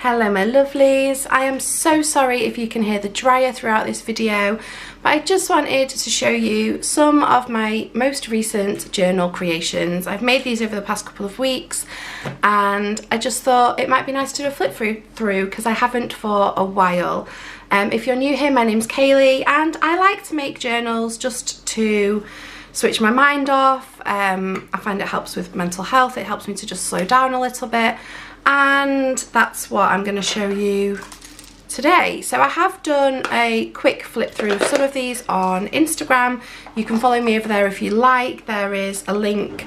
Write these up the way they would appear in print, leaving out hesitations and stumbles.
Hello my lovelies, I am so sorry if you can hear the dryer throughout this video, but I just wanted to show you some of my most recent journal creations. I've made these over the past couple of weeks and I just thought it might be nice to do a flip through because I haven't for a while. If you're new here, my name's Kaylee and I like to make journals just to switch my mind off. I find it helps with mental health, it helps me to just slow down a little bit. And that's what I'm going to show you today. So I have done a quick flip through of some of these on Instagram. You can follow me over there if you like. There is a link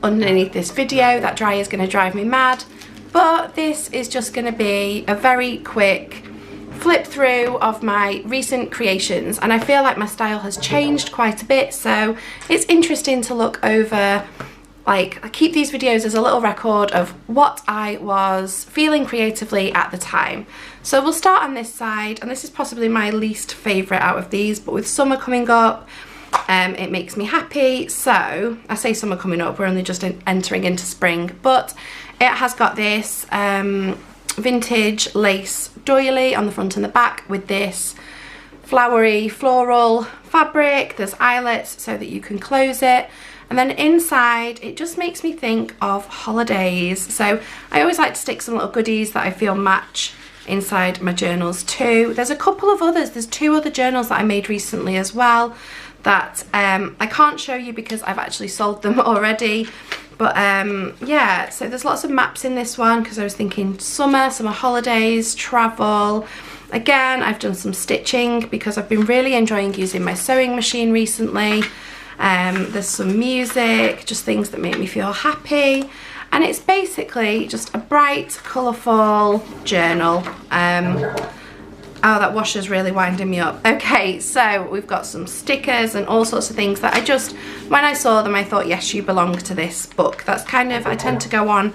underneath this video. That dryer is going to drive me mad. But this is just going to be a very quick flip through of my recent creations. And I feel like my style has changed quite a bit. So it's interesting to look over. Like, I keep these videos as a little record of what I was feeling creatively at the time. So we'll start on this side, and this is possibly my least favourite out of these, but with summer coming up, it makes me happy. So, I say summer coming up, we're only just entering into spring, but it has got this vintage lace doily on the front and the back with this flowery floral fabric. There's eyelets so that you can close it. And then inside, it just makes me think of holidays. So I always like to stick some little goodies that I feel match inside my journals too. There's a couple of others. There's 2 other journals that I made recently as well that I can't show you because I've actually sold them already. But yeah, so there's lots of maps in this one because I was thinking summer holidays, travel. Again, I've done some stitching because I've been really enjoying using my sewing machine recently. There's some music, just things that make me feel happy, and it's basically just a bright, colourful journal. Oh, that washer's really winding me up. Okay, so we've got some stickers and all sorts of things that I just, when I saw them, I thought, yes, you belong to this book. That's kind of, I tend to go on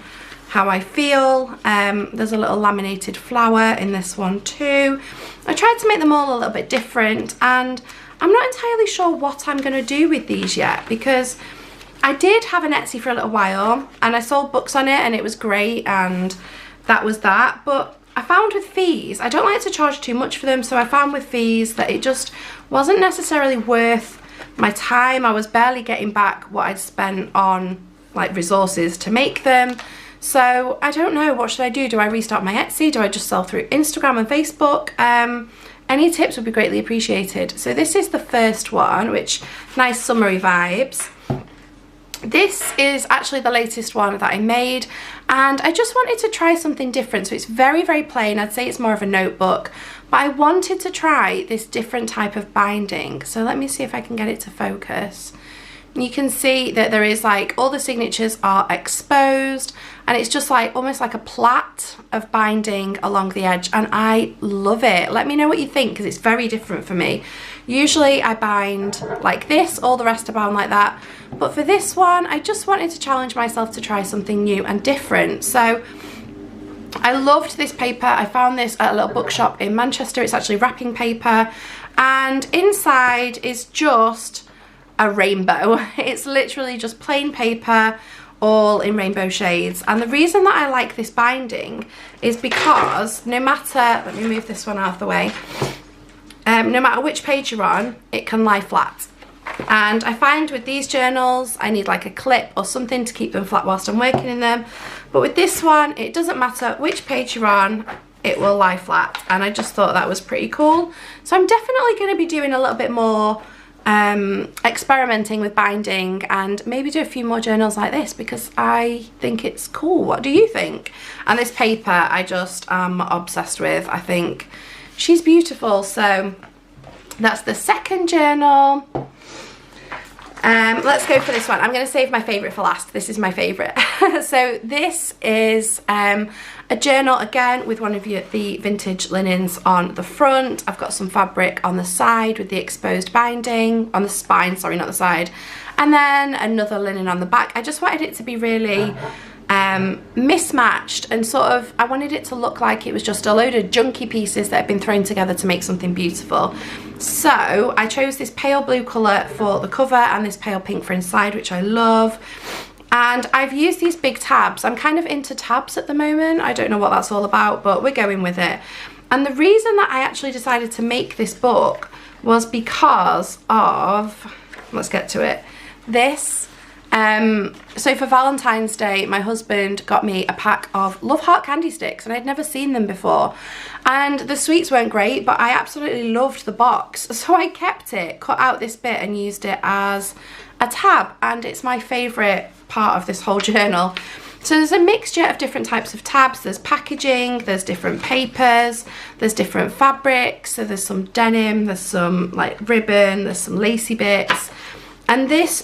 how I feel. There's a little laminated flower in this one too. I tried to make them all a little bit different, and I'm not entirely sure what I'm going to do with these yet, because I did have an Etsy for a little while and I sold books on it and it was great, and that was that. But I found with fees, I don't like to charge too much for them, so I found with fees that it just wasn't necessarily worth my time. I was barely getting back what I'd spent on like resources to make them. So I don't know, what should I do? Do I restart my Etsy? Do I just sell through Instagram and Facebook? Any tips would be greatly appreciated. So this is the first one, which, nice summery vibes. This is actually the latest one that I made, and I just wanted to try something different. So it's very, very plain. I'd say it's more of a notebook, but I wanted to try this different type of binding. So let me see if I can get it to focus. You can see that there is like, all the signatures are exposed, and it's just like almost like a plait of binding along the edge, and I love it. Let me know what you think, because it's very different for me. Usually I bind like this, all the rest are bound like that, but for this one I just wanted to challenge myself to try something new and different. So I loved this paper. I found this at a little bookshop in Manchester. It's actually wrapping paper, and inside is just a rainbow. It's literally just plain paper, all in rainbow shades. And the reason that I like this binding is because no matter, let me move this one out of the way, no matter which page you're on, it can lie flat. And I find with these journals I need like a clip or something to keep them flat whilst I'm working in them, but with this one it doesn't matter which page you're on, it will lie flat. And I just thought that was pretty cool. So I'm definitely going to be doing a little bit more experimenting with binding, and maybe do a few more journals like this because I think it's cool. What do you think? And this paper I just am obsessed with. I think she's beautiful. So that's the second journal. Let's go for this one. I'm going to save my favourite for last. This is my favourite. So this is a journal again with one of the vintage linens on the front. I've got some fabric on the side with the exposed binding, on the spine, sorry, not the side, and then another linen on the back. I just wanted it to be really mismatched, and sort of, I wanted it to look like it was just a load of junky pieces that had been thrown together to make something beautiful. So I chose this pale blue colour for the cover and this pale pink for inside, which I love. And I've used these big tabs. I'm kind of into tabs at the moment. I don't know what that's all about, but we're going with it. And the reason that I actually decided to make this book was because of, let's get to it, this. So for Valentine's Day, my husband got me a pack of Love Heart candy sticks, and I'd never seen them before. And the sweets weren't great, but I absolutely loved the box. So I kept it, cut out this bit and used it as a tab, and it's my favourite part of this whole journal. So there's a mixture of different types of tabs. There's packaging, there's different papers, there's different fabrics. So there's some denim, there's some like ribbon, there's some lacy bits. And this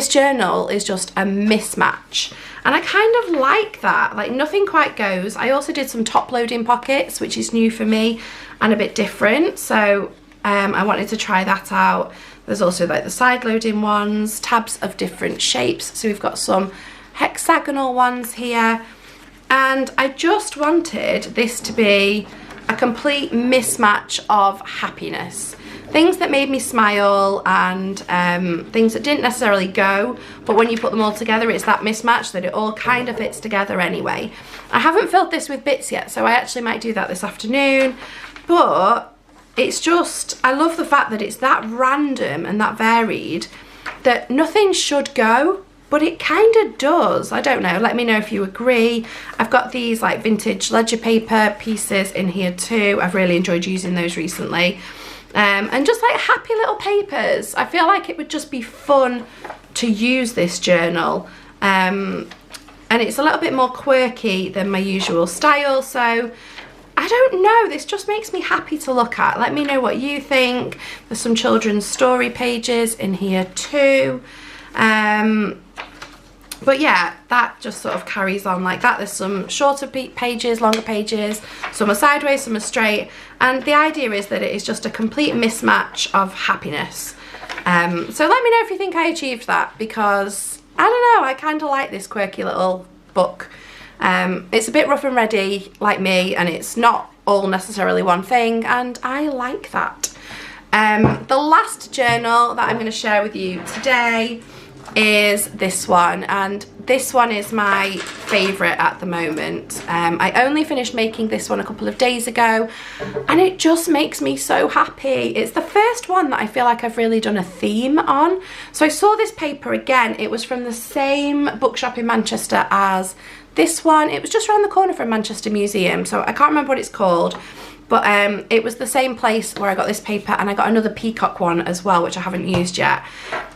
journal is just a mismatch. And I kind of like that, like nothing quite goes. I also did some top loading pockets, which is new for me and a bit different. So I wanted to try that out. There's also like the side loading ones, tabs of different shapes. So we've got some hexagonal ones here, and I just wanted this to be a complete mismatch of happiness. Things that made me smile and things that didn't necessarily go, but when you put them all together, it's that mismatch that it all kind of fits together anyway. I haven't filled this with bits yet, so I actually might do that this afternoon, but it's just, I love the fact that it's that random and that varied that nothing should go, but it kind of does. I don't know, let me know if you agree. I've got these like vintage ledger paper pieces in here too. I've really enjoyed using those recently. And just like happy little papers. I feel like it would just be fun to use this journal. And it's a little bit more quirky than my usual style, so I don't know, this just makes me happy to look at. Let me know what you think. There's some children's story pages in here too. But yeah, that just sort of carries on like that. There's some shorter pages, longer pages, some are sideways, some are straight. And the idea is that it is just a complete mismatch of happiness. So let me know if you think I achieved that, because I don't know, I kind of like this quirky little book. It's a bit rough and ready like me, and it's not all necessarily one thing, and I like that. The last journal that I'm going to share with you today is this one, and this one is my favourite at the moment. I only finished making this one a couple of days ago, and it just makes me so happy. It's the first one that I feel like I've really done a theme on. So I saw this paper again, it was from the same bookshop in Manchester as this one. It was just around the corner from Manchester Museum, so I can't remember what it's called, but it was the same place where I got this paper, and I got another peacock one as well, which I haven't used yet.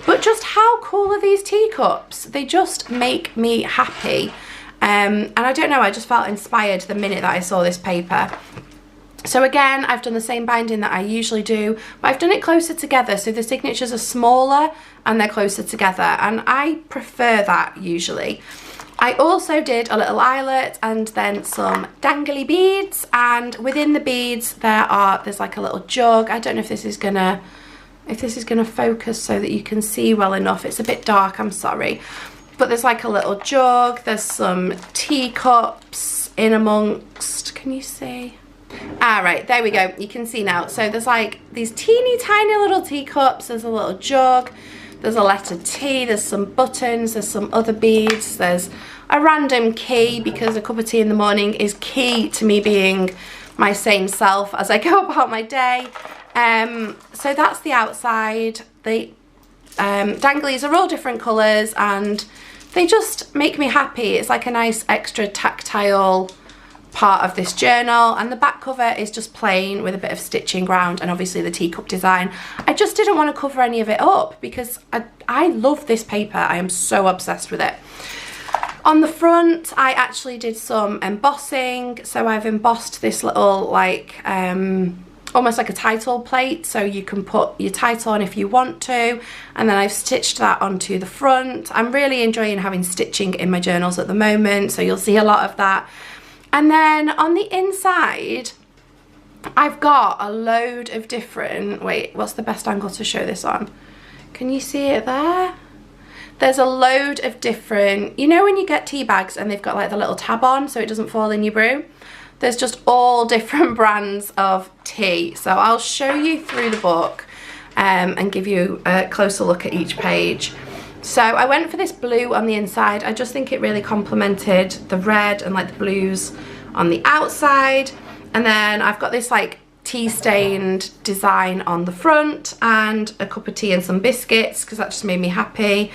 But just how cool are these teacups? They just make me happy. And I don't know, I just felt inspired the minute that I saw this paper. So again, I've done the same binding that I usually do, but I've done it closer together, so the signatures are smaller and they're closer together, and I prefer that usually. I also did a little eyelet and then some dangly beads, and within the beads there's like a little jug. I don't know if this is gonna focus so that you can see well enough. It's a bit dark, I'm sorry. But there's like a little jug, there's some teacups in amongst, can you see? Ah, right, there we go, you can see now. So there's like these teeny tiny little teacups, there's a little jug, there's a letter T, there's some buttons, there's some other beads, there's a random key, because a cup of tea in the morning is key to me being my sane self as I go about my day. So that's the outside. The danglies are all different colours, and they just make me happy. It's like a nice extra tactile part of this journal, and the back cover is just plain with a bit of stitching round, and obviously the teacup design. I just didn't want to cover any of it up because I love this paper. I am so obsessed with it. On the front, I actually did some embossing, so I've embossed this little like almost like a title plate, so you can put your title on if you want to, and then I've stitched that onto the front. I'm really enjoying having stitching in my journals at the moment, so you'll see a lot of that. And then on the inside, I've got a load of different, wait, what's the best angle to show this on? Can you see it there? There's a load of different, you know when you get tea bags and they've got like the little tab on so it doesn't fall in your brew? There's just all different brands of tea. So I'll show you through the book and give you a closer look at each page. So I went for this blue on the inside. I just think it really complemented the red and like the blues on the outside. And then I've got this like tea stained design on the front and a cup of tea and some biscuits because that just made me happy.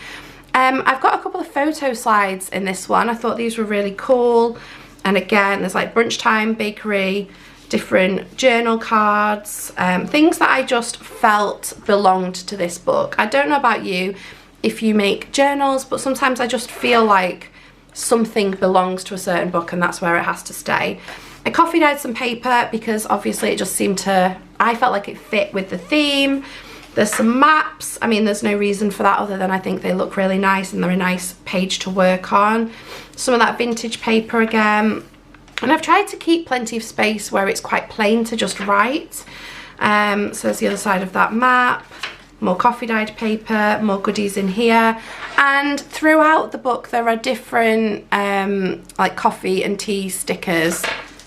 I've got a couple of photo slides in this one. I thought these were really cool. And again, there's like brunch time, bakery, different journal cards, things that I just felt belonged to this book. I don't know about you if you make journals, but sometimes I just feel like something belongs to a certain book and that's where it has to stay. I coffee dyed some paper because obviously it just seemed to, I felt like it fit with the theme. There's some maps. I mean, there's no reason for that other than I think they look really nice and they're a nice page to work on. Some of that vintage paper again. And I've tried to keep plenty of space where it's quite plain to just write. So there's the other side of that map. More coffee dyed paper, more goodies in here. And throughout the book there are different like coffee and tea stickers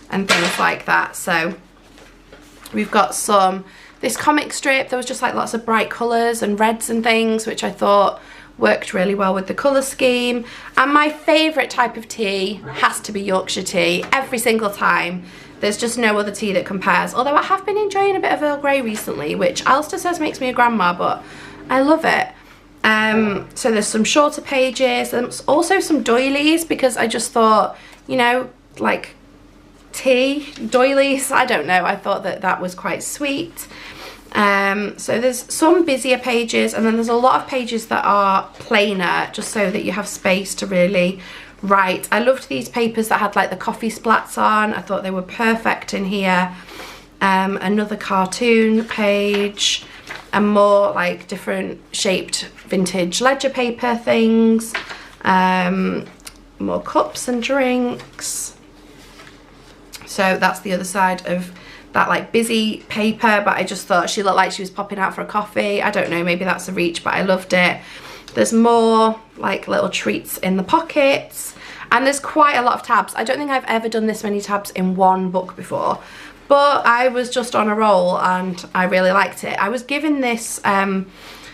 and things like that. So we've got this comic strip. There was just like lots of bright colours and reds and things, which I thought worked really well with the colour scheme. And my favourite type of tea has to be Yorkshire tea every single time. There's just no other tea that compares. Although I have been enjoying a bit of Earl Grey recently, which Alistair says makes me a grandma, but I love it. So there's some shorter pages. There's also some doilies because I just thought, you know, like tea, doilies, I don't know. I thought that that was quite sweet. So there's some busier pages and then there's a lot of pages that are plainer just so that you have space to really write. I loved these papers that had like the coffee splats on. I thought they were perfect in here. Another cartoon page and more like different shaped vintage ledger paper things. More cups and drinks. So that's the other side of that like busy paper, but I just thought she looked like she was popping out for a coffee. I don't know, maybe that's a reach, but I loved it. There's more like little treats in the pockets and there's quite a lot of tabs. I don't think I've ever done this many tabs in one book before, but I was just on a roll and I really liked it. I was given this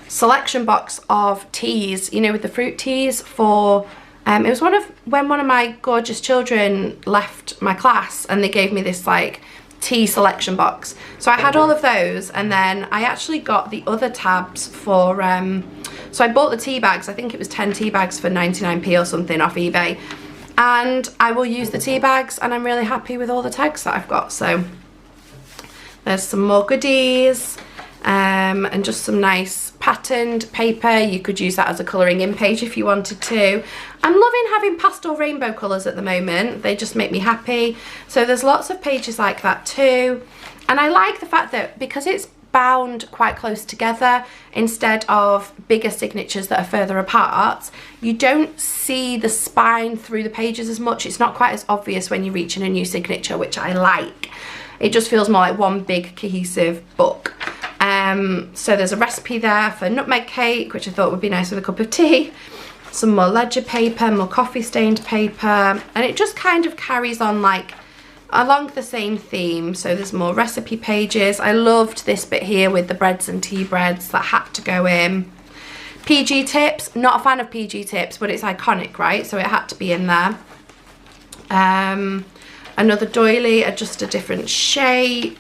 selection box of teas, you know, with the fruit teas for it was when one of my gorgeous children left my class and they gave me this like tea selection box. So I had all of those and then I actually got the other tabs for so I bought the tea bags. I think it was 10 tea bags for 99p or something off eBay, and I will use the tea bags and I'm really happy with all the tags that I've got. So there's some more goodies and just some nice patterned paper. You could use that as a colouring in page if you wanted to. I'm loving having pastel rainbow colours at the moment. They just make me happy. So there's lots of pages like that too. And I like the fact that because it's bound quite close together instead of bigger signatures that are further apart, you don't see the spine through the pages as much. It's not quite as obvious when you're reaching a new signature, which I like. It just feels more like one big cohesive book. So there's a recipe there for nutmeg cake, which I thought would be nice with a cup of tea. Some more ledger paper, more coffee stained paper, and it just kind of carries on like along the same theme. So there's more recipe pages. I loved this bit here with the breads and tea breads that had to go in. PG tips, not a fan of PG tips, but it's iconic, right? So it had to be in there. Another doily, just a different shape.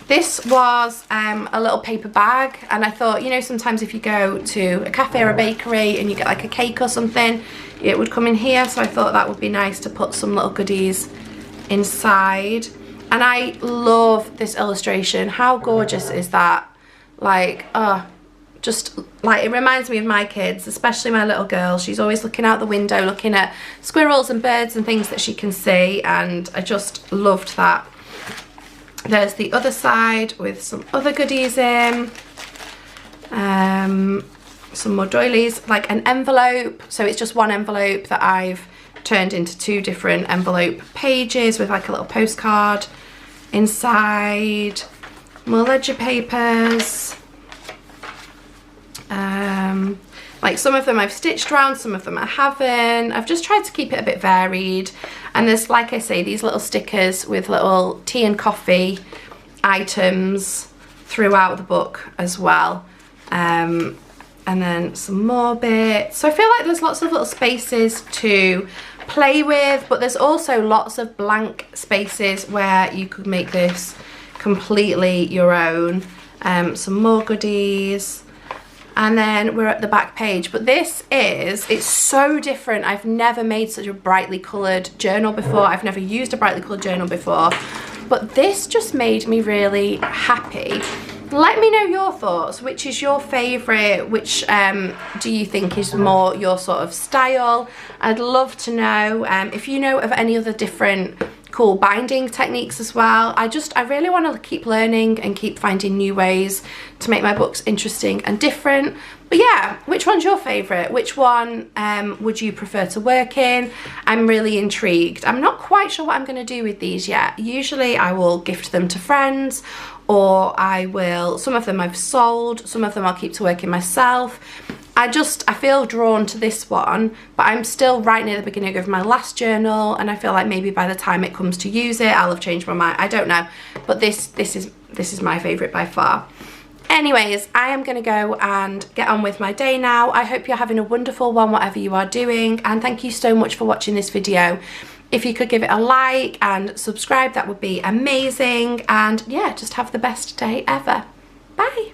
This was a little paper bag, and I thought, you know, sometimes if you go to a cafe or a bakery and you get like a cake or something, it would come in here. So I thought that would be nice to put some little goodies inside. And I love this illustration. How gorgeous is that? Like, just like, it reminds me of my kids, especially my little girl. She's always looking out the window, looking at squirrels and birds and things that she can see, and I just loved that. There's the other side with some other goodies in. Some more doilies, like an envelope. So it's just one envelope that I've turned into two different envelope pages with like a little postcard inside. More ledger papers. Like some of them I've stitched around, some of them I haven't. I've just tried to keep it a bit varied. And there's, like I say, these little stickers with little tea and coffee items throughout the book as well. And and then some more bits. So I feel like there's lots of little spaces to play with, but there's also lots of blank spaces where you could make this completely your own. Some more goodies, and then we're at the back page. But this is, it's so different. I've never made such a brightly coloured journal before. I've never used a brightly coloured journal before, but this just made me really happy. Let me know your thoughts. Which is your favourite? Which do you think is more your sort of style? I'd love to know. If you know of any other different cool binding techniques as well. I really want to keep learning and keep finding new ways to make my books interesting and different. But yeah, which one's your favourite? Which one would you prefer to work in? I'm really intrigued. I'm not quite sure what I'm going to do with these yet. Usually I will gift them to friends, or I will, some of them I've sold, some of them I'll keep to work in myself. I feel drawn to this one, but I'm still right near the beginning of my last journal, and I feel like maybe by the time it comes to use it, I'll have changed my mind. I don't know, but this is my favourite by far. Anyways, I am going to go and get on with my day now. I hope you're having a wonderful one, whatever you are doing, and thank you so much for watching this video. If you could give it a like and subscribe, that would be amazing. And yeah, just have the best day ever. Bye.